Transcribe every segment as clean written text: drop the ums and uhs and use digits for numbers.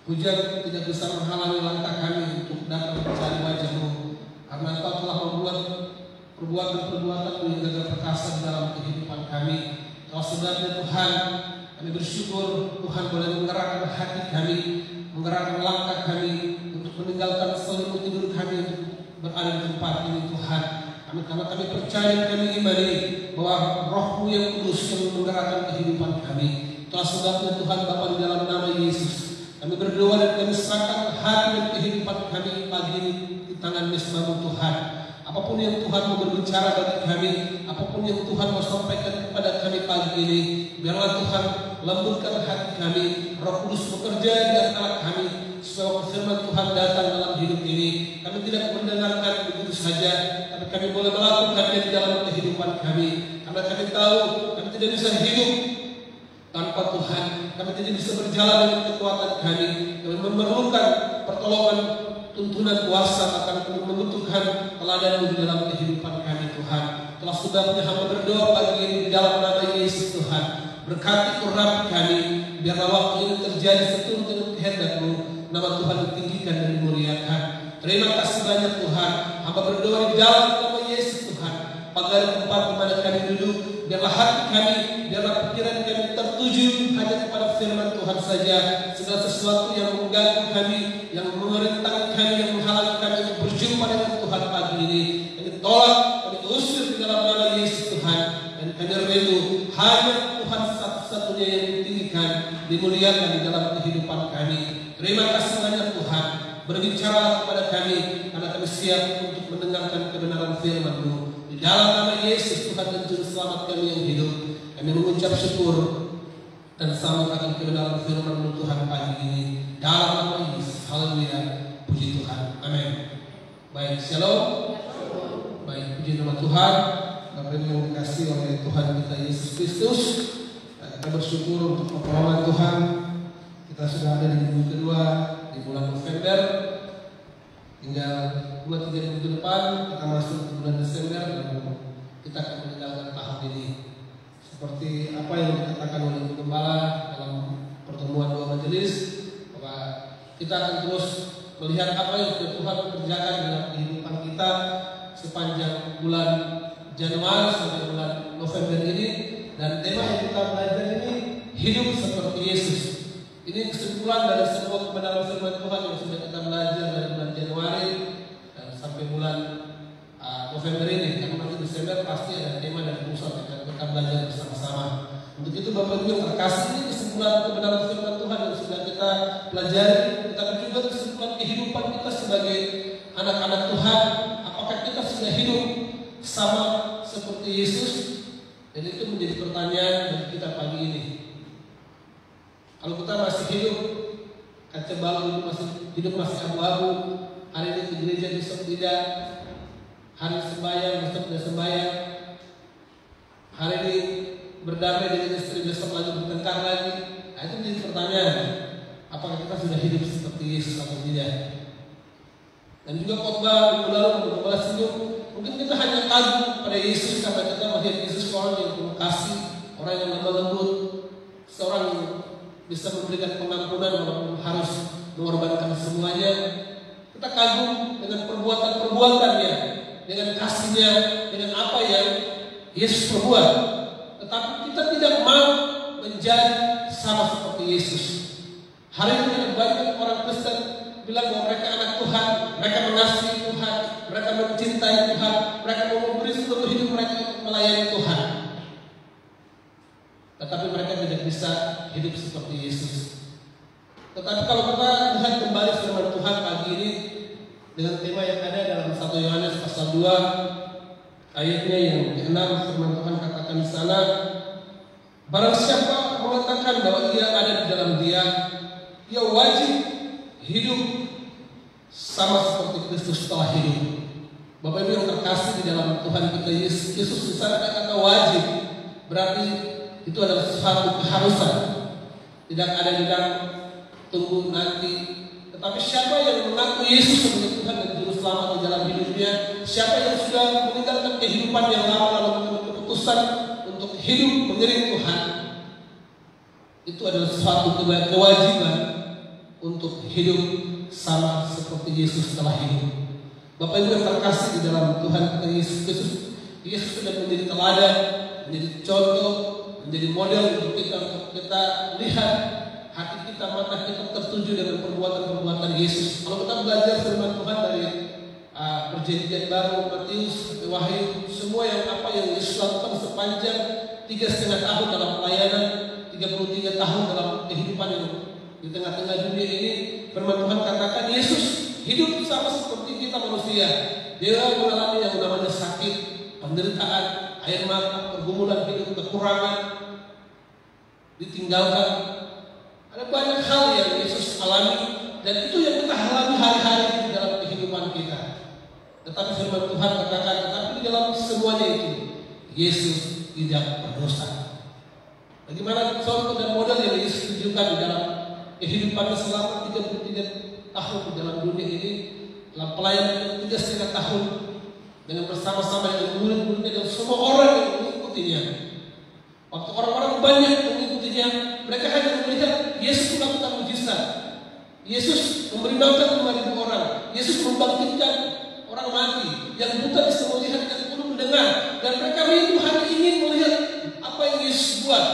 Hujan tidak bisa menghalangi langkah kami untuk datang mencari wajah-Mu, karena Engkau telah membuat perbuatan-perbuatan yang gagah perkasa dalam kehidupan kami. Kalau sebabnya Tuhan, kami bersyukur Tuhan boleh menggerakkan hati kami, menggerakkan langkah kami untuk meninggalkan selimut tidur kami untuk berada di tempat ini Tuhan. Karena kami percaya, kami imani bahwa Roh-Mu yang kudus yang menggerakkan kehidupan kami. Itulah sebabnya Tuhan Bapa, di dalam nama Yesus kami berdoa dan kami serahkan hati dan kehidupan kami pagi ini di tangan mesbah-Mu Tuhan. Apapun yang Tuhan mau berbicara bagi kami, apapun yang Tuhan mau sampaikan kepada kami pagi ini, biarlah Tuhan lembutkan hati kami. Roh Kudus bekerja di antara kami, supaya firman Tuhan datang dalam hidup ini. Kami tidak mendengarkan begitu saja, tapi kami boleh melakukannya di dalam kehidupan kami. Karena kami tahu kami tidak bisa hidup tanpa Tuhan. Kami tidak bisa berjalan dengan kekuatan kami. Kami memerlukan pertolongan, tuntunan kuasa, akan kami membutuhkan teladan-Mu di dalam kehidupan kami Tuhan. Itulah sebabnya hamba berdoa pagi ini di dalam nama Yesus Tuhan. Berkati urapi kami, biarlah waktu ini terjadi seturut dengan kehendak-Mu. Nama Tuhan ditinggikan dan dimuliakan. Terima kasih banyak Tuhan. Hamba berdoa di dalam nama Yesus Tuhan. Pagar tempat di mana kami duduk, biarlah hati kami, biarlah pikiran kami tertuju hanya kepada firman Tuhan saja. Segala sesuatu yang mengganggu kami, yang memerintahkan kami, yang menghalangi kami untuk berjumpa dengan Tuhan pagi ini, kami tolak, kami usir di dalam nama Yesus Tuhan. Dan kami rindu hanya Tuhan satu-satunya yang ditinggikan, dimuliakan di dalam kehidupan kami. Terima kasih banyak Tuhan. Berbicara kepada kami, karena kami siap untuk mendengarkan kebenaran firman-Mu. Di dalam nama Yesus Tuhan dan Juru Selamat kami yang hidup, kami mengucap syukur dan selamat akan kebenaran firman-Mu Tuhan pagi ini. Dalam nama Yesus, haleluya, puji Tuhan, amin. Baik, shalom. Baik, puji nama Tuhan. Bapak Ibu yang dikasihi oleh Tuhan kita Yesus Kristus, kita bersyukur untuk pertolongan Tuhan. Kita sudah ada di minggu kedua di bulan November. Tinggal 2-3 minggu ke depan kita masuk ke bulan Desember dan kita akan meninggalkan tahap ini. Seperti apa yang dikatakan oleh Gembala dalam pertemuan doa majelis, bahwa kita akan terus melihat apa yang Tuhan kerjakan dalam kehidupan kita sepanjang bulan Januari sampai bulan November ini. Dan tema yang kita belajar ini, hidup seperti Yesus. Ini kesimpulan dari sebuah kebenaran firman Tuhan yang sudah kita belajar dari bulan Januari dan sampai bulan November ini. Karena nanti Desember pasti ada tema dan pusat yang kita belajar bersama-sama. Untuk itu Bapak Ibu yang terkasih, ini kesimpulan kebenaran firman Tuhan yang sudah kita pelajari. Tetapi juga kesimpulan kehidupan kita sebagai anak-anak Tuhan. Apakah kita sudah hidup sama seperti Yesus? Dan itu menjadi pertanyaan bagi kita pagi ini. Kalau kita masih hidup kaca balau, hidup masih abu-abu, hari ini ke gereja, besok tidak, hari sembahyang, besok tidak sembahyang, hari ini berdamai dengan istri, besok lagi bertengkar lagi. Nah, itu menjadi pertanyaan, apakah kita sudah hidup seperti Yesus atau tidak? Dan juga khotbah minggu lalu membalas senyum, mungkin kita hanya kagum pada Yesus karena kita melihat Yesus orang yang penuh kasih, orang yang lemah lembut, seorang yang bisa memberikan pengampunan walaupun harus mengorbankan semuanya. Kita kagum dengan perbuatan-perbuatannya, dengan kasihnya, dengan apa yang Yesus perbuat. Tetapi kita tidak mau menjadi sama seperti Yesus. Hari ini ada banyak orang Kristen bilang bahwa mereka anak Tuhan, mereka mengasihi Tuhan, mereka mencintai Tuhan, mereka mau memberi seluruh hidup mereka untuk melayani Tuhan. Tetapi mereka tidak bisa hidup seperti Yesus. Tetapi kalau kita lihat kembali dengan tema yang ada dalam 1 Yohanes pasal 2 ayatnya yang ke-6. Firman Tuhan katakan di sana, barang siapa mengatakan bahwa ia ada di dalam Dia, ia wajib hidup sama seperti Kristus telah hidup. Bapak Ibu yang terkasih di dalam Tuhan kita Yesus di sana kata wajib, berarti itu adalah sesuatu keharusan. Tidak ada yang tunggu nanti. Tetapi siapa yang mengaku Yesus sebagai Tuhan dan Juru Selamat di dalam hidupnya, siapa yang sudah meninggalkan kehidupan yang lama lalu mengambil keputusan untuk hidup mengiring Tuhan, itu adalah suatu kewajiban untuk hidup sama seperti Yesus telah hidup. Bapak Ibu yang terkasih di dalam Tuhan kita Yesus Kristus, Yesus sudah menjadi teladan, menjadi contoh, menjadi model untuk kita lihat hati kita, mata kita tertuju dengan perbuatan-perbuatan Yesus. Kalau kita belajar firman Tuhan dari Perjanjian Baru, Matius, Wahyu, semua yang Yesus lakukan sepanjang 3,5 tahun dalam pelayanan, 33 tahun dalam kehidupan yang di tengah-tengah dunia ini, firman Tuhan katakan Yesus hidup sama seperti kita manusia. Dia mengalami yang namanya sakit, penderitaan, air mata, pergumulan hidup, kekurangan, ditinggalkan. Ada banyak hal yang Yesus alami, dan itu yang kita alami hari-hari di dalam kehidupan kita. Tetapi firman Tuhan katakan, tetapi di dalam semuanya itu Yesus tidak berdosa. Bagaimana contoh dan model yang Yesus tunjukkan di dalam kehidupannya selama 33 tahun di dalam dunia ini, dalam pelayanan 3,5 tahun dengan bersama-sama dengan murid-muridnya dan semua orang yang mengikutinya. Waktu orang-orang banyak mengikutinya, mereka hanya melihat Yesus melakukan mujizat, Yesus memberi makan 5.000 orang, Yesus membangkitkan orang mati, yang buta bisa melihat, yang tuli mendengar, dan mereka rindu hanya ingin melihat apa yang Yesus buat.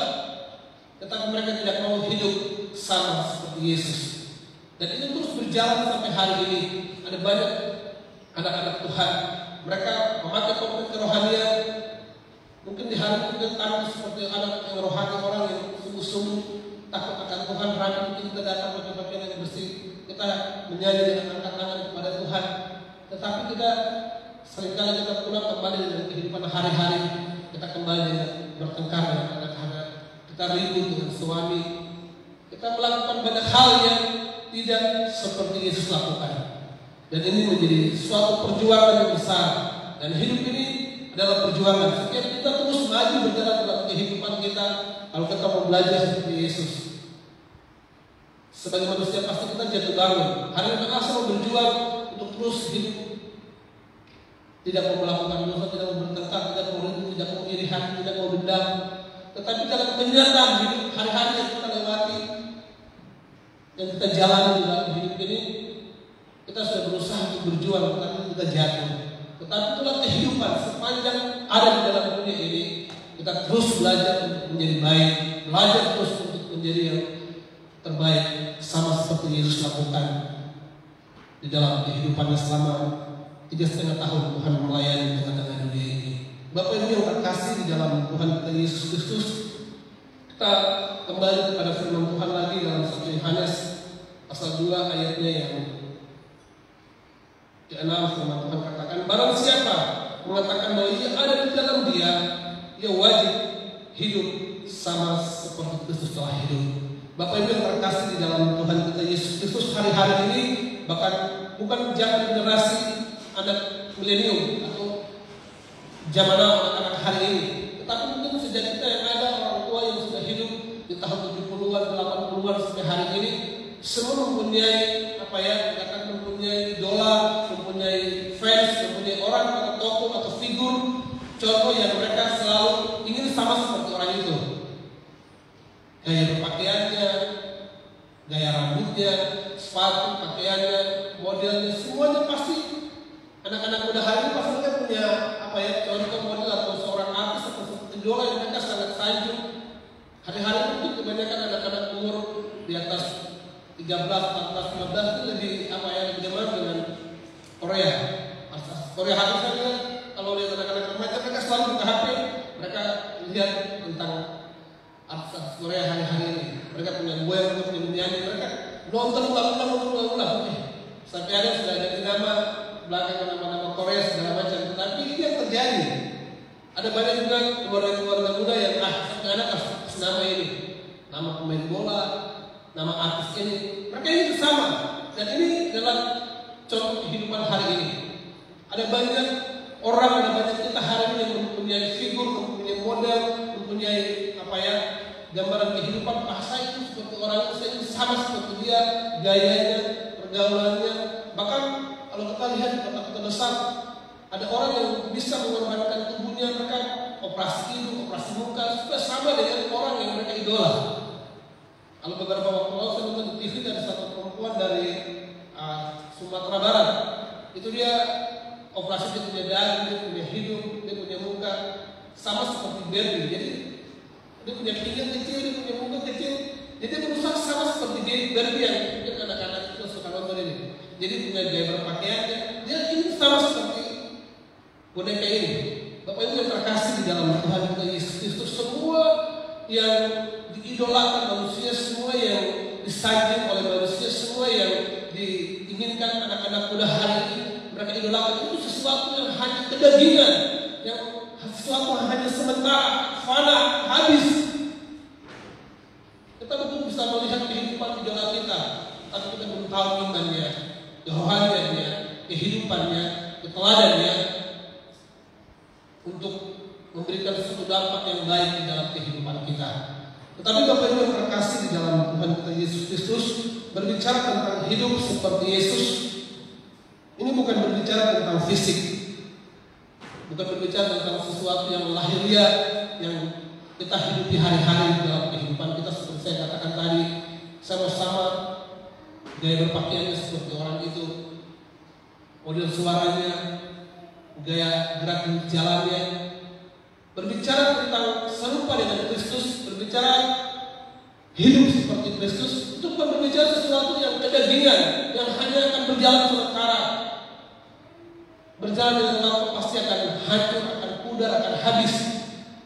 Tetapi mereka tidak mau hidup sama seperti Yesus. Dan itu terus berjalan sampai hari ini. Ada banyak anak-anak Tuhan, mereka memakai topeng kerohanian. Mungkin di hari ini tampil seperti anak yang rohani, orang yang sungguh-sungguh takut akan Tuhan. Berani mungkin kita datang pakai pakaian yang bersih, kita menyanyi dengan angkat tangan kepada Tuhan. Tetapi kita seringkali kita pulang kembali dengan kehidupan hari-hari. Kita kembali bertengkar dengan anak-anak, kita ribut dengan suami, kita melakukan banyak hal yang tidak seperti Yesus lakukan. Dan ini menjadi suatu perjuangan yang besar. Dan hidup ini adalah perjuangan. Setiap kita terus maju berjalan dalam kehidupan kita, kalau kita mau belajar seperti Yesus. Sebagai manusia pasti kita jatuh bangun. Hari ini kita selalu berjuang untuk terus hidup, tidak mau melakukan dosa, tidak mau bertengkar, tidak mau ribut, tidak mau iri hati, tidak mau dendam. Tetapi dalam kenyataan hidup hari-hari yang kita lewati, yang kita jalani di dalam hidup ini, kita sudah berusaha untuk berjuang, tetapi kita jatuh. Tetapi itulah kehidupan sepanjang ada di dalam dunia ini. Kita terus belajar untuk menjadi baik, belajar terus untuk menjadi yang terbaik, sama seperti Yesus lakukan di dalam kehidupannya selama 3,5 tahun Tuhan melayani di tengah-tengah dunia ini. Bapak Ibu yang terkasih di dalam Tuhan kita Yesus Kristus, kita kembali kepada firman Tuhan lagi dalam 1 Yohanes pasal 2 ayatnya yang ke-6. Firman Tuhan katakan, barang siapa mengatakan bahwa ia ada di dalam Dia, ia wajib hidup sama seperti Kristus telah hidup. Bapak Ibu yang terkasih di dalam Tuhan kita Yesus Kristus, hari-hari ini bahkan bukan zaman generasi anak milenium atau zaman anak-anak hari ini, tetapi mungkin sejak kita yang ada orang tua yang sudah hidup di tahun 70-an, 80-an sampai hari ini, semua mempunyai mempunyai idola, mempunyai fans, mempunyai orang atau tokoh atau figur contoh yang mereka selalu ingin sama seperti orang itu. Gaya berpakaiannya, gaya rambutnya, sepatu, pakaiannya, modelnya, semuanya pasti anak-anak muda hari ini pasti mereka punya contoh model atau seorang artis atau idola yang mereka sangat sanjung. Hari-hari mungkin kebanyakan anak-anak umur di atas 13, 14, 15 itu lebih lebih gemar dengan Korea. Korea harusnya kan kalau lihat anak-anak remaja mereka selalu buka HP, mereka lihat tentang artis Korea hari-hari ini. Mereka punya mereka punya menyanyi, mereka nonton ulang-ulang sampai ada sudah ganti nama Ada banyak juga keluarga-keluarga muda yang anak kasih nama ini, nama pemain bola, nama artis ini. Mereka ini sama. Dan ini adalah contoh kehidupan hari ini. Ada banyak orang, ada banyak kita hari ini yang mempunyai figur, mempunyai model, mempunyai gambaran kehidupan bahasa itu seperti orang itu sama seperti dia, gayanya, pergaulannya. Bahkan kalau kita lihat di kota-kota besar, ada orang yang bisa mengorbankan tubuhnya, mereka operasi hidung, operasi muka, supaya sama dengan orang yang mereka idola. Kalau beberapa waktu lalu saya nonton di TV dari satu perempuan dari Sumatera Barat, itu dia operasi, dia punya daging, dia punya hidung, dia punya muka, sama seperti Barbie. Jadi dia punya pinggang kecil, dia punya muka kecil, jadi dia berusaha sama seperti Barbie yang mungkin anak-anak itu suka nonton ini. Jadi punya gaya berpakaiannya, dia ini sama seperti boneka ini. Bapak Ibu yang terkasih di dalam Tuhan kita Yesus Kristus, semua yang diidolakan manusia, semua yang disanjung oleh manusia, semua yang diinginkan anak-anak muda hari ini mereka idolakan, itu sesuatu yang hanya kedagingan, yang sesuatu yang hanya sementara, fana, habis. Kita betul bisa melihat kehidupan idola kita, tapi kita belum tahu imannya, kerohaniannya, kehidupannya, keteladannya untuk memberikan sesuatu dampak yang baik di dalam kehidupan kita. Tetapi Bapak Ibu yang terkasih di dalam Tuhan kita Yesus Kristus, berbicara tentang hidup seperti Yesus, ini bukan berbicara tentang fisik, bukan berbicara tentang sesuatu yang lahiriah yang kita hidupi hari-hari di dalam kehidupan kita. Seperti saya katakan tadi, sama-sama gaya berpakaiannya seperti orang itu, model suaranya, gaya gerak jalannya, berbicara tentang serupa dengan Kristus, berbicara hidup seperti Kristus, itu bukan berbicara sesuatu yang kedagingan, yang hanya akan berjalan sementara. Berjalan dengan lama pasti akan hancur, akan pudar, akan habis.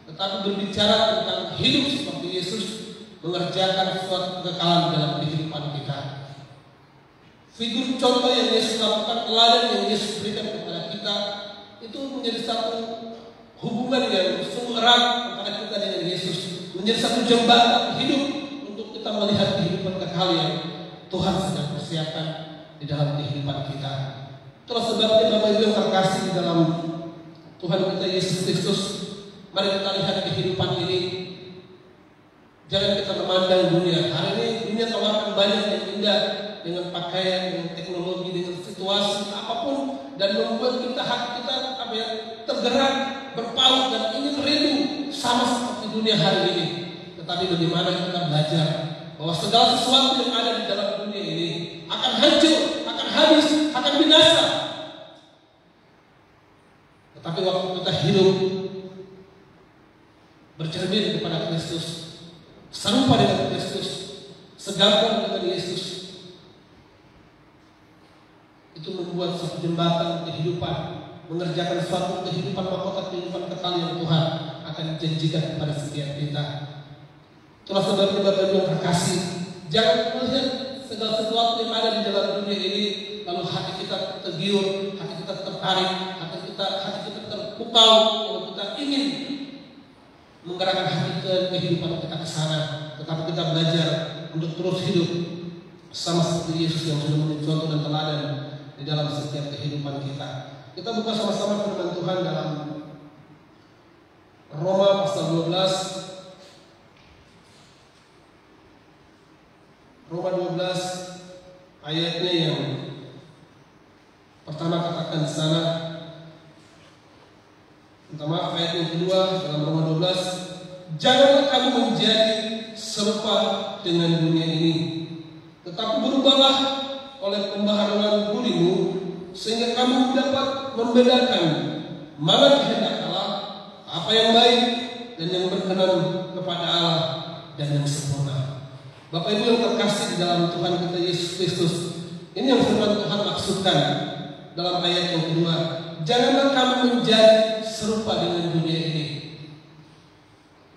Tetapi berbicara tentang hidup seperti Yesus, mengerjakan suatu kekekalan dalam kehidupan kita. Figur contoh yang Yesus lakukan, teladan yang Yesus berikan kepada kita, itu menjadi satu hubungan yang sungguh erat antara kita dengan Yesus, menjadi satu jembatan hidup untuk kita melihat kehidupan kekal yang Tuhan sedang persiapkan di dalam kehidupan kita. Itulah sebabnya Bapak Ibu yang terkasih di dalam Tuhan kita Yesus Kristus, mari kita lihat kehidupan ini. Jangan kita memandang dunia. Hari ini dunia tawarkan banyak yang indah, dengan pakaian, dengan teknologi, dengan situasi apapun, dan membuat kita hati kita tergerak, berpaut dan ingin rindu sama seperti dunia hari ini. Tetapi bagaimana kita belajar bahwa segala sesuatu yang ada di dalam dunia ini akan hancur, akan habis, akan binasa. Tetapi waktu kita hidup bercermin kepada Kristus, serupa dengan Kristus, segambar dengan Yesus, itu membuat suatu jembatan kehidupan, mengerjakan suatu kehidupan mahkota, kehidupan kekal yang Tuhan akan janjikan kepada setiap kita. Itulah sebabnya Bapak Ibu yang terkasih, jangan melihat segala sesuatu yang ada di dalam dunia ini lalu hati kita tergiur, hati kita tertarik, hati kita terpukau, kalau kita ingin menggerakkan hati ke kehidupan kita ke sana. Tetapi kita belajar untuk terus hidup sama seperti Yesus yang sudah menjadi contoh dan teladan di dalam setiap kehidupan kita. Kita buka sama-sama firman Tuhan dalam Roma pasal 12. Roma 12 ayatnya yang pertama katakan di sana. Minta maaf, ayat yang kedua dalam Roma 12. Janganlah kamu menjadi serupa dengan dunia ini, tetapi berubahlah oleh pembaharuan budimu, sehingga kamu dapat membedakan mana kehendak Allah, apa yang baik dan yang berkenan kepada Allah dan yang sempurna. Bapak Ibu yang terkasih di dalam Tuhan kita Yesus Kristus, ini yang firman Tuhan maksudkan dalam ayat yang kedua. Janganlah kamu menjadi serupa dengan dunia ini.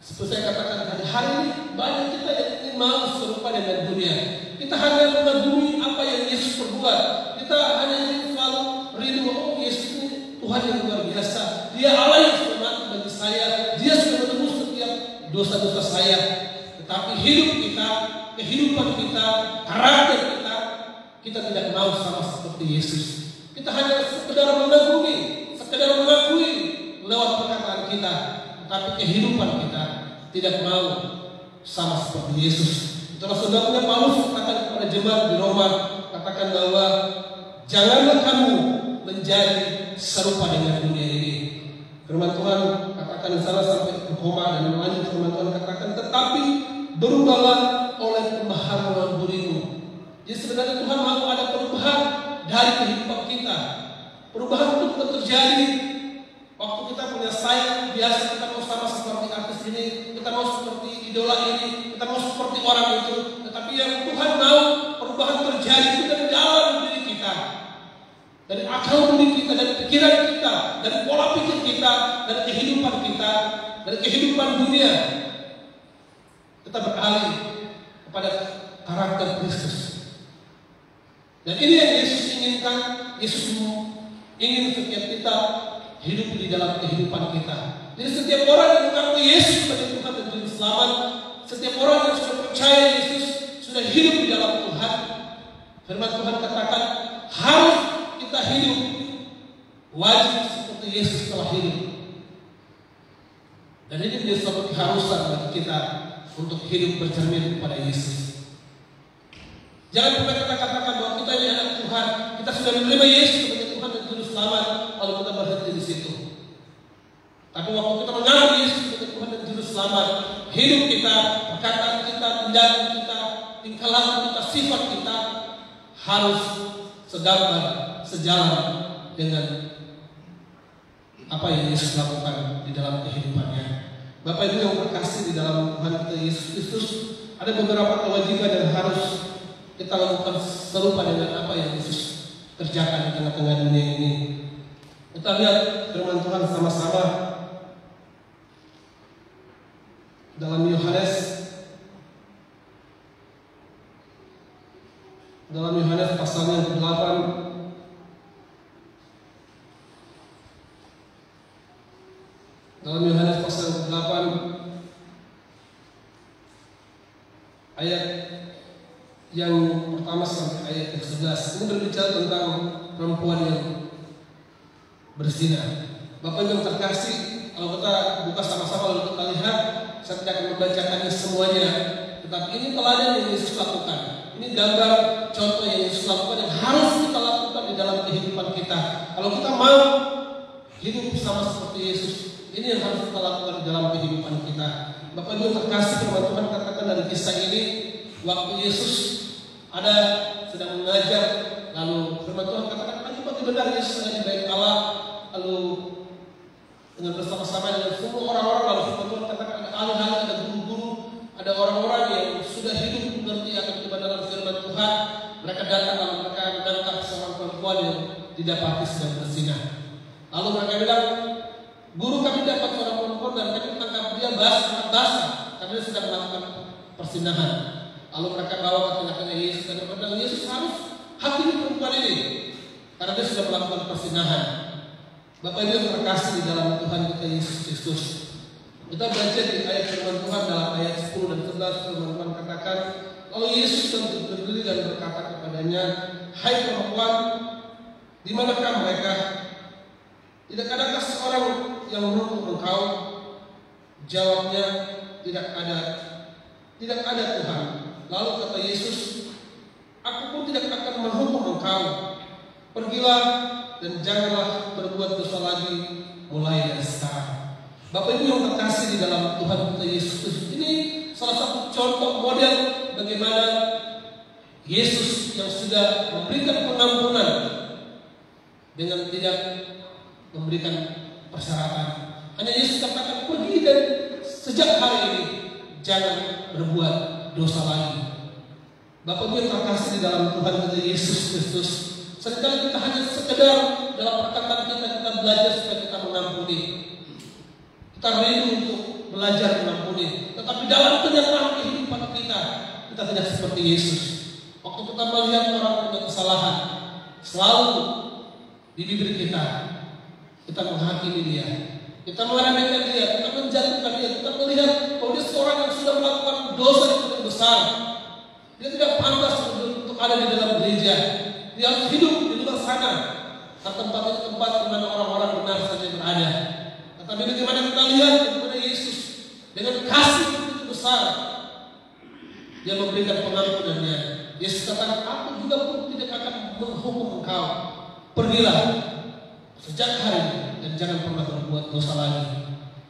Seperti saya katakan tadi, hari ini banyak kita yang ingin mau serupa dengan dunia. Kita hanya mengagumi apa yang Yesus perbuat. Kita hanya ingin selalu rindu, oh Yesus ini Tuhan yang luar biasa. Dia Allah yang sudah mati bagi saya. mau sama seperti Yesus. Kita hanya sekedar mengagumi, sekedar mengakui lewat perkataan kita, tetapi kehidupan kita tidak mau sama seperti Yesus. Itulah sebabnya Paulus katakan kepada jemaat di Roma, katakan bahwa janganlah kamu menjadi serupa dengan dunia ini. Firman Tuhan katakan di sana sampai ke koma, dan lanjut firman Tuhan katakan, tetapi berubahlah oleh pembaharuan burimu. Jadi sebenarnya Tuhan mau ada perubahan dari kehidupan kita. Perubahan itu terjadi waktu kita punya sayang, biasa kita mau sama seperti artis ini, kita mau seperti idola ini, kita mau seperti orang itu. Tetapi yang Tuhan mau perubahan terjadi itu dari dalam diri kita, dari akal budi kita, dari pikiran kita, dari pola pikir kita, dari kehidupan kita, dari kehidupan dunia. Kita beralih kepada karakter Kristus. Dan ini yang Yesus inginkan. Yesus ingin setiap kita hidup di dalam kehidupan kita. Jadi setiap orang yang mengakui Yesus sebagai Tuhan dan Juru Selamat, setiap orang yang sudah percaya Yesus, sudah hidup di dalam Tuhan, firman Tuhan katakan harus kita hidup wajib seperti Yesus telah hidup. Dan ini menjadi suatu keharusan bagi kita untuk hidup bercermin kepada Yesus. Jangan pernah kita katakan bahwa kita ini anak Tuhan, kita sudah menerima Yesus sebagai Tuhan dan Juru Selamat, lalu kita berhenti di situ. Tapi waktu kita mengenal Yesus sebagai Tuhan dan Juru Selamat, hidup kita, perkataan kita, tindakan kita, tingkah laku kita, sifat kita harus segambar, sejalan dengan apa yang Yesus lakukan di dalam kehidupannya. Bapak Ibu yang berkasih di dalam Tuhan kita Yesus Kristus, ada beberapa kewajiban yang harus kita lakukan serupa dengan apa yang Yesus kerjakan di tengah-tengah dunia ini. Kita lihat firman Tuhan sama-sama dalam Yohanes pasal yang ke-8. Dalam Yohanes pasal yang ke-8 ayat yang pertama sampai ayat ke-11. Ini berbicara tentang perempuan yang berzina. Bapak yang terkasih, kalau kita buka sama-sama lalu kita lihat, saya tidak akan membacakannya semuanya, tetapi ini teladan yang Yesus lakukan. Ini gambar contoh yang Yesus lakukan yang harus kita lakukan di dalam kehidupan kita. Kalau kita mau hidup sama seperti Yesus, ini yang harus kita lakukan di dalam kehidupan kita. Bapak yang terkasih, firman Tuhan katakan dari kisah ini, waktu Yesus ada sedang mengajar, lalu firman Tuhan katakan, akibat benar Yesus ada di bait Allah, lalu dengan bersama-sama dengan semua orang-orang, lalu firman Tuhan katakan ada ahli-ahli, ada guru-guru, ada orang-orang yang sudah hidup mengerti akan kebenaran firman Tuhan. Mereka datang lalu mereka menangkap seorang perempuan yang didapati sedang berzina. Lalu mereka bilang, guru, kami dapat seorang perempuan dan kami menangkap dia basah karena dia sedang melakukan persinahan. Lalu mereka bawa ke tengah-tengah Yesus dan berkata, Yesus harus hakimi perempuan ini karena dia sudah melakukan persinahan. Bapak Ibu yang terkasih di dalam Tuhan kita Yesus Kristus, kita baca di ayat firman Tuhan dalam ayat 10 dan 11, firman Tuhan katakan, lalu Yesus berdiri dan berkata kepadanya, hai perempuan, di manakah mereka? Tidak adakah seorang yang menghukum engkau? Jawabnya, tidak ada Tuhan. Lalu kata Yesus, aku pun tidak akan menghukum engkau. Pergilah dan janganlah berbuat dosa lagi mulai dari sekarang. Bapak Ibu yang terkasih di dalam Tuhan kita Yesus Kristus, ini salah satu contoh model bagaimana Yesus yang sudah memberikan pengampunan dengan tidak memberikan persyaratan. Hanya Yesus katakan, pergi dan sejak hari ini jangan berbuat dosa lagi. Bapak Ibu yang terkasih di dalam Tuhan kita Yesus Kristus, seringkali kita hanya sekedar dalam perkataan kita belajar supaya kita mengampuni. Kita rindu untuk belajar mengampuni, tetapi dalam kenyataan kehidupan kita tidak seperti Yesus. Waktu kita melihat orang punya kesalahan, selalu di bibir kita menghakimi dia, kita meremehkan dia, kita menjatuhkan dia, kita melihat bahwa dia seorang yang sudah melakukan dosa yang paling besar. Dia tidak pantas untuk ada di dalam gereja. Dia harus hidup di luar sana. Nah, tempat itu tempat di mana orang-orang benar saja berada. Tetapi bagaimana kita lihat bagaimana Yesus dengan kasih begitu besar, Dia memberikan pengampunannya. Yesus katakan, aku juga pun tidak akan menghukum engkau. Pergilah sejak hari ini dan jangan pernah berbuat dosa lagi.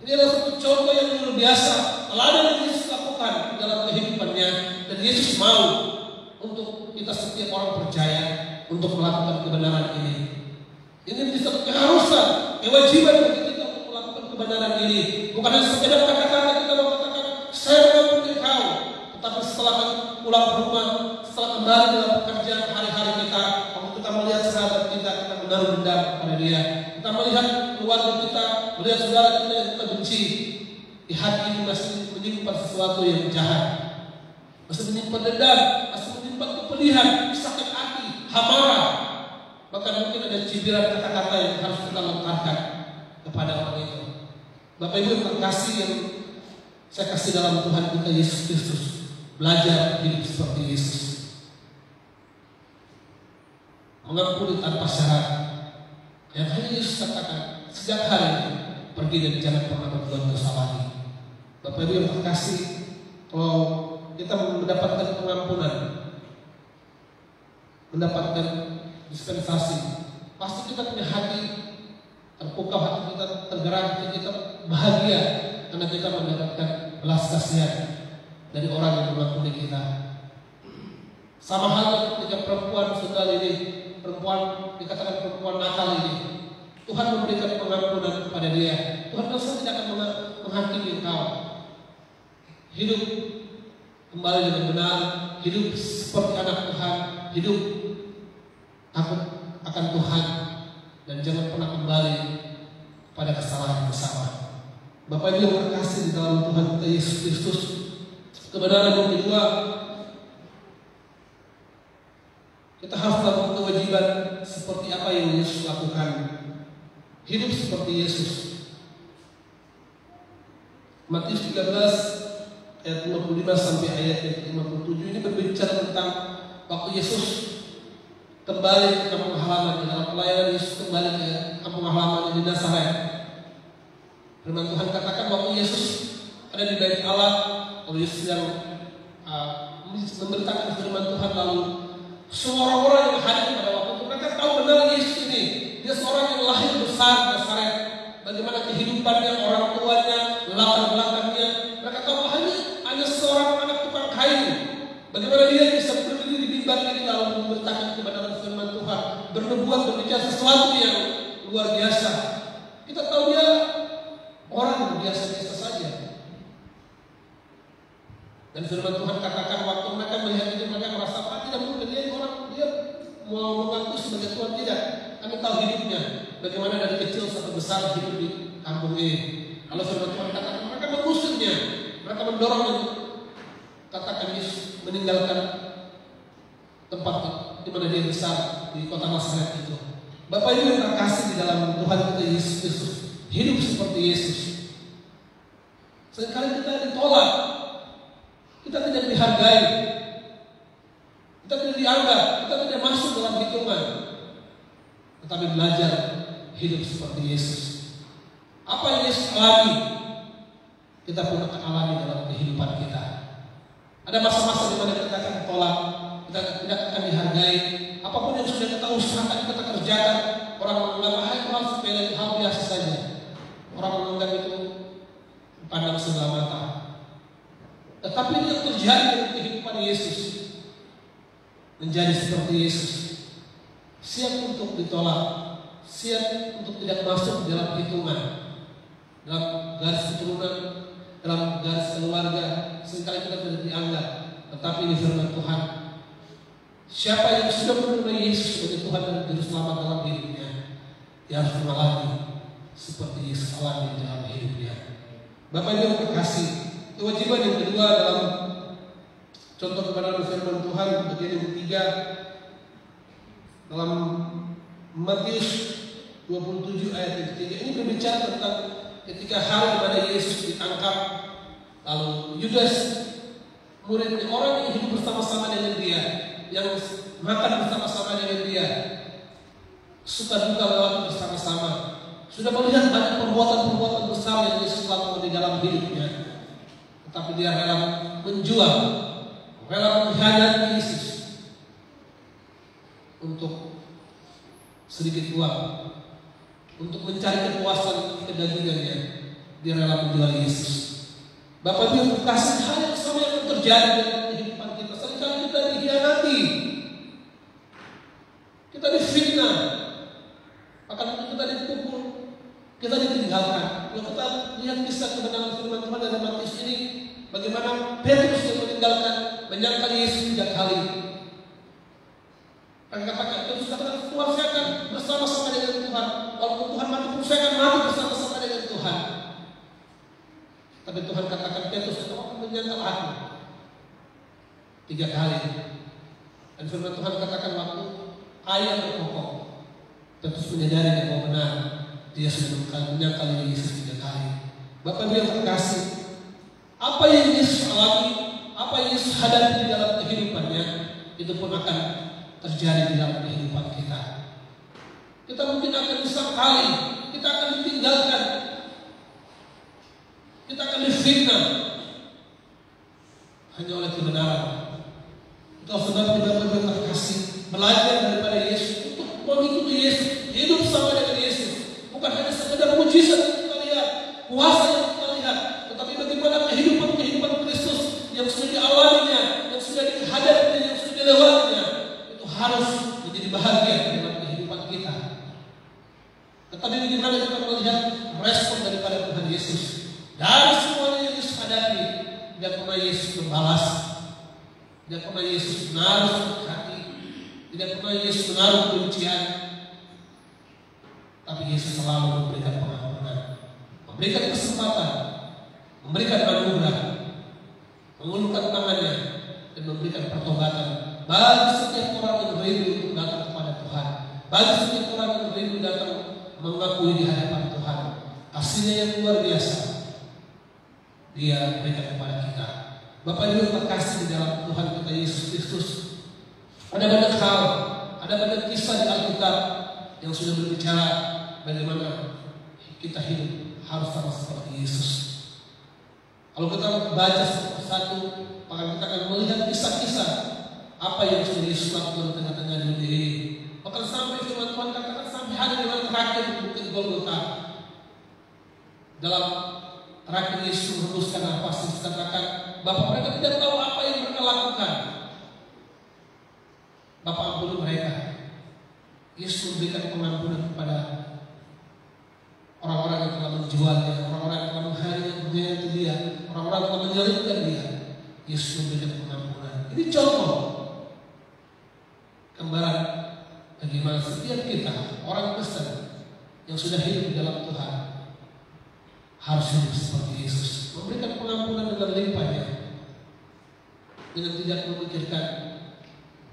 Ini adalah satu contoh yang luar biasa, teladan yang Yesus lakukan dalam kehidupannya, dan Yesus mau untuk kita setiap orang percaya untuk melakukan kebenaran ini. Ini menjadi satu keharusan, kewajiban bagi kita untuk melakukan kebenaran ini. Bukan hanya sekedar kata-kata kita mengatakan saya mengampuni engkau, tetapi setelah pulang ke rumah, setelah kembali dalam pekerjaan hari-hari kita, waktu kita melihat sahabat kita menaruh dendam kepada dia, kita melihat keluarga kita, melihat saudara kita yang kita benci, di hati ini masih menyimpan sesuatu yang jahat, masih menyimpan dendam, masih menyimpan kepedihan, sakit hati, amarah, bahkan mungkin ada cibiran kata-kata yang harus kita lontarkan kepada orang itu. Bapak Ibu yang terkasih, yang saya kasih dalam Tuhan kita Yesus Kristus, belajar hidup seperti Yesus, mengampuni tanpa syarat. Yang hanya Yesus katakan, sejak hari ini pergi dan jangan pernah berbuat dosa lagi. Bapak Ibu yang terkasih, kalau kita mendapatkan pengampunan, mendapatkan dispensasi, pasti kita punya hati terpukau, hati kita tergerak, hati kita bahagia karena kita mendapatkan belas kasihan dari orang yang mengampuni kita. Sama halnya ketika perempuan saudara ini, perempuan dikatakan perempuan nakal ini, Tuhan memberikan pengampunan kepada dia. Tuhan dosa tidak akan menghakimi engkau. Hidup kembali dengan benar, hidup seperti anak Tuhan, hidup takut akan Tuhan, dan jangan pernah kembali pada kesalahan bersama. Bapak Ibu yang terkasih di dalam Tuhan kita Yesus Kristus, kebenaran yang kedua, kita harus melakukan kewajiban seperti apa yang Yesus lakukan. Hidup seperti Yesus. Matius 13 ayat 55 sampai ayat 57 ini berbicara tentang waktu Yesus kembali ke kampung halaman. Dalam pelayanan Yesus kembali ke kampung halaman di Nazaret. Firman Tuhan katakan waktu Yesus ada di bait Allah, lalu Yesus sedang memberitakan firman Tuhan, lalu semua orang yang hadir pada waktu itu mereka tahu benar Yesus ini, dia seorang yang lahir besar di Nazaret. Bagaimana kehidupannya, orang tuanya, latar belakangnya, mereka tahu hanya seorang anak tukang kayu. Bagaimana dia bisa berdiri di mimbar ini lalu memberitakan kebenaran firman Tuhan, bernubuat, berbicara sesuatu yang luar biasa. Kita tahu dia orang yang biasa-biasa saja. Dan firman Tuhan katakan waktu mereka melihat itu, mereka merasa tidak mungkin dia mau mengaku sebagai Tuhan. Tidak, kami tahu hidupnya, bagaimana dari kecil sampai besar hidup di kampung ini. Lalu firman Tuhan katakan mereka mengusirnya, mereka mendorong untuk katakan Yesus meninggalkan tempat di mana dia besar di kota Nazaret itu. Bapak Ibu yang terkasih di dalam Tuhan kita Yesus Kristus, hidup seperti Yesus. Seringkali kita ditolak, kita tidak dihargai, kita tidak dianggap, kita tidak masuk dalam hitungan. Tetapi belajar hidup seperti Yesus. Apa yang Yesus alami, kita pun akan alami dalam kehidupan kita. Ada masa-masa di mana kita akan ditolak, kita tidak akan dihargai. Apapun yang sudah kita usahakan, kita kerjakan, orang menganggap hal sepele, hal biasa saja. Orang menganggap itu pandang sebelah mata. Tetapi ini yang terjadi dalam kehidupan Yesus, menjadi seperti Yesus, siap untuk ditolak, siap untuk tidak masuk dalam hitungan, dalam garis keturunan, dalam garis keluarga. Seringkali kita tidak dianggap, tetapi ini firman Tuhan. Siapa yang sudah menerima Yesus sebagai Tuhan dan Juru Selamat dalam hidupnya, dia harus mengalami seperti Yesus alami dalam hidupnya. Bapak Ibu yang terkasih, kewajiban yang kedua dalam contoh kebenaran firman Tuhan bagian yang ketiga dalam Matius 27 ayat yang ketiga, ini berbicara tentang ketika hari di mana Yesus ditangkap, lalu Yudas, murid orang yang hidup bersama-sama dengan dia, yang makan bersama-sama dengan dia, suka duka lewat bersama-sama, sudah melihat banyak perbuatan-perbuatan besar yang Yesus lakukan di dalam hidupnya, tetapi dia rela menjual, rela mengkhianati Yesus untuk sedikit uang, untuk mencari kepuasan kedagingannya. Dia rela menjual Yesus. Bapak Ibu kasih, hal yang sama yang terjadi dalam kehidupan kita. Seringkali kita dikhianati, kita difitnah, bahkan kita dipukul, kita ditinggalkan. Kalau kita lihat kisah kebenaran firman Tuhan dalam Matius ini, bagaimana Petrus yang meninggalkan, menyangkal Yesus 3 kali. Dan katakan, Petrus katakan, Tuhan, saya akan bersama-sama dengan Tuhan. Walaupun Tuhan mati pun saya akan mati bersama-sama dengan Tuhan. Tapi Tuhan katakan, Petrus, kamu akan menyangkal aku 3 kali. Dan firman Tuhan katakan, waktu ayam berkokok, Petrus menyadari bahwa benar dia sudah menyangkal Yesus 3 kali. Bapak Ibu yang terkasih, apa yang Yesus alami, apa yang Yesus hadapi di dalam kehidupannya, itu pun akan terjadi di dalam kehidupan kita. Kita mungkin akan disangkali, kita akan ditinggalkan, kita akan difitnah hanya oleh kebenaran. Itu sebab Bapak Ibu terkasih, belajar daripada Yesus untuk mengikuti Yesus, hidup sama dengan Yesus, bukan hanya sekedar mujizat yang kita lihat, kuasa yang kita lihat, tetapi bagaimana kehidupan Kristus yang sudah dialaminya, yang sudah dihadapinya, yang sudah dilewatinya, itu harus menjadi bahagian dalam kehidupan kita. Tetapi bagaimana kita melihat respon daripada Tuhan Yesus dari semuanya yang Yesus hadapi? Tidak pernah Yesus membalas, tidak pernah Yesus menaruh hati, tidak pernah Yesus menaruh kebencian, tapi Yesus selalu memberikan pengampunan, memberikan kesempatan, memberikan anugerah, mengulurkan tangannya, dan memberikan pertobatan bagi setiap orang yang rindu untuk datang kepada Tuhan, bagi setiap orang yang rindu datang mengakui di hadapan Tuhan. Kasihnya yang luar biasa Dia berikan kepada kita. Bapak Ibu terkasih di dalam Tuhan kita Yesus Kristus, ada banyak hal, ada banyak kisah di Alkitab yang sudah berbicara bagaimana kita hidup harus sama seperti Yesus. Kalau kita baca satu persatu, maka kita akan melihat kisah-kisah apa yang sudah Yesus lakukan di tengah-tengah dunia ini. Bahkan sampai firman Tuhan katakan sampai hari yang terakhir di Bukit Golgota, dalam terakhir Yesus meneruskan nafas, Yesus katakan, Bapak, mereka tidak tahu apa yang mereka lakukan. Bapak, ampuni mereka. Yesus memberikan pengampunan kepada orang-orang yang telah menjualnya, orang-orang yang telah mengkhianati dia, orang-orang yang telah menyalibkan dia. Yesus memberikan pengampunan. Ini contoh gambaran bagaimana setiap kita, orang Kristen yang sudah hidup di dalam Tuhan, harus hidup seperti Yesus, memberikan pengampunan dengan limpahnya, dengan tidak memikirkan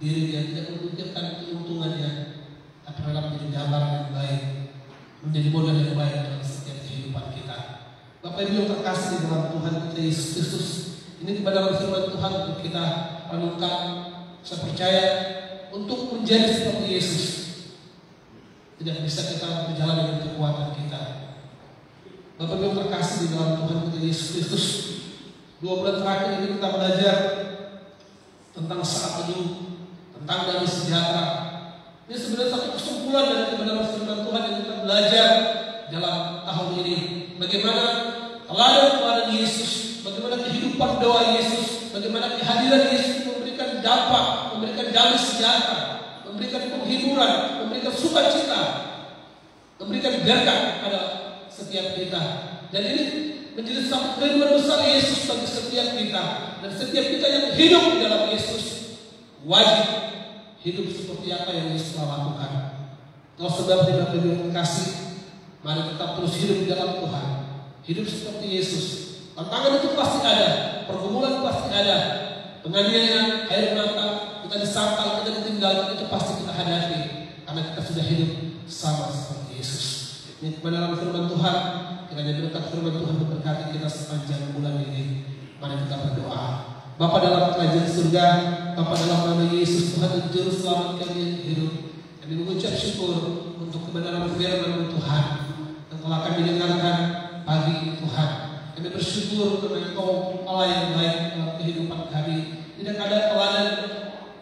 dirinya, tidak memikirkan keuntungannya, tapi dalam menjadi gambaran yang baik, menjadi model yang baik dalam setiap kehidupan kita. Bapak Ibu yang terkasih di dalam Tuhan kita Yesus Kristus, ini kebenaran firman Tuhan untuk kita renungkan. Saya percaya untuk menjadi seperti Yesus tidak bisa kita berjalan dengan kekuatan kita. Bapak Ibu terkasih di dalam Tuhan kita Yesus Kristus, 2 bulan terakhir ini kita belajar tentang saat teduh, tentang damai sejahtera. Ini sebenarnya satu kesimpulan dari kebenaran firman Tuhan yang kita belajar dalam tahun ini. Bagaimana teladan Yesus, bagaimana kehidupan doa Yesus, bagaimana kehadiran Yesus memberikan dampak, memberikan damai sejahtera, memberikan penghiburan, memberikan sukacita, memberikan berkat pada setiap kita. Dan ini menjadi satu kerinduan besar Yesus bagi setiap kita. Dan setiap kita yang hidup di dalam Yesus wajib hidup seperti apa yang Yesus lakukan. Kalau sebab tidak beri kasih, mari tetap terus hidup di dalam Tuhan. Hidup seperti Yesus. Tantangan itu pasti ada, pergumulan pasti ada, penganiayaan, air mata, kita disangkal, kita ditinggalkan, itu pasti kita hadapi karena kita sudah hidup sama seperti Yesus. Ini kebenaran firman Tuhan. Kiranya berkat firman Tuhan memberkati kita sepanjang bulan ini. Mari kita berdoa. Bapa dalam kerajaan surga, Bapa dalam nama Yesus Tuhan dan Juru Selamat kami yang hidup. Kami mengucap syukur untuk kebenaran firman Tuhan yang telah kami dengarkan pagi ini Tuhan. Kami bersyukur karena Engkau Allah yang baik dalam kehidupan kami. Tidak ada teladan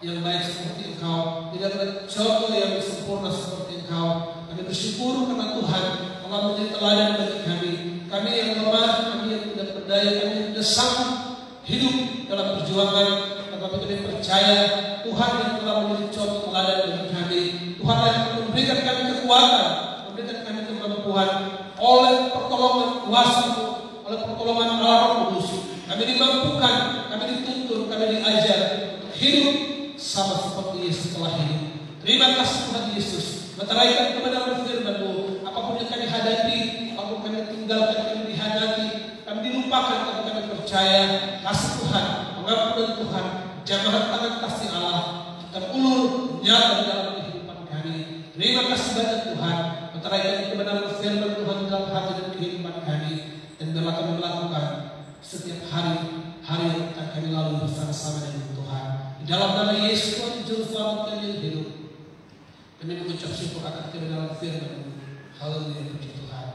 yang baik seperti Engkau, tidak ada contoh yang sempurna seperti Engkau. Kami bersyukur karena Tuhan telah menjadi teladan bagi kami. Kami yang lemah, kami yang tidak berdaya, kami yang tidak sanggup hidup dalam perjuangan, tetapi kami percaya Tuhan yang telah menjadi contoh teladan bagi kami. Tuhan yang memberikan kami kekuatan, memberikan kami kemampuan oleh pertolongan kuasa-Mu, oleh pertolongan Allah Roh Kudus. Kami dimampukan, kami dituntun, kami diajar untuk hidup sama seperti Yesus telah hidup. Terima kasih Tuhan Yesus. Meteraikan kebenaran firman-Mu. Apapun yang kami hadapi, apapun kami tinggalkan, kami dihadapi, kami dilupakan, tapi kami percaya kasih Tuhan, pengampunan Tuhan, jamahan tangan kasih Allah akan ulur nyata di dalam kehidupan kami. Terima kasih banyak Tuhan. Meteraikan kebenaran firman Tuhan dalam hati dan kehidupan kami, dan biarlah kami melakukan setiap hari yang akan kami lalui bersama-sama dengan Tuhan. Di dalam nama Yesus Tuhan Juru Selamat kami yang hidup, kami mengucap syukur akan kebenaran firman-Mu. Haleluya, puji Tuhan.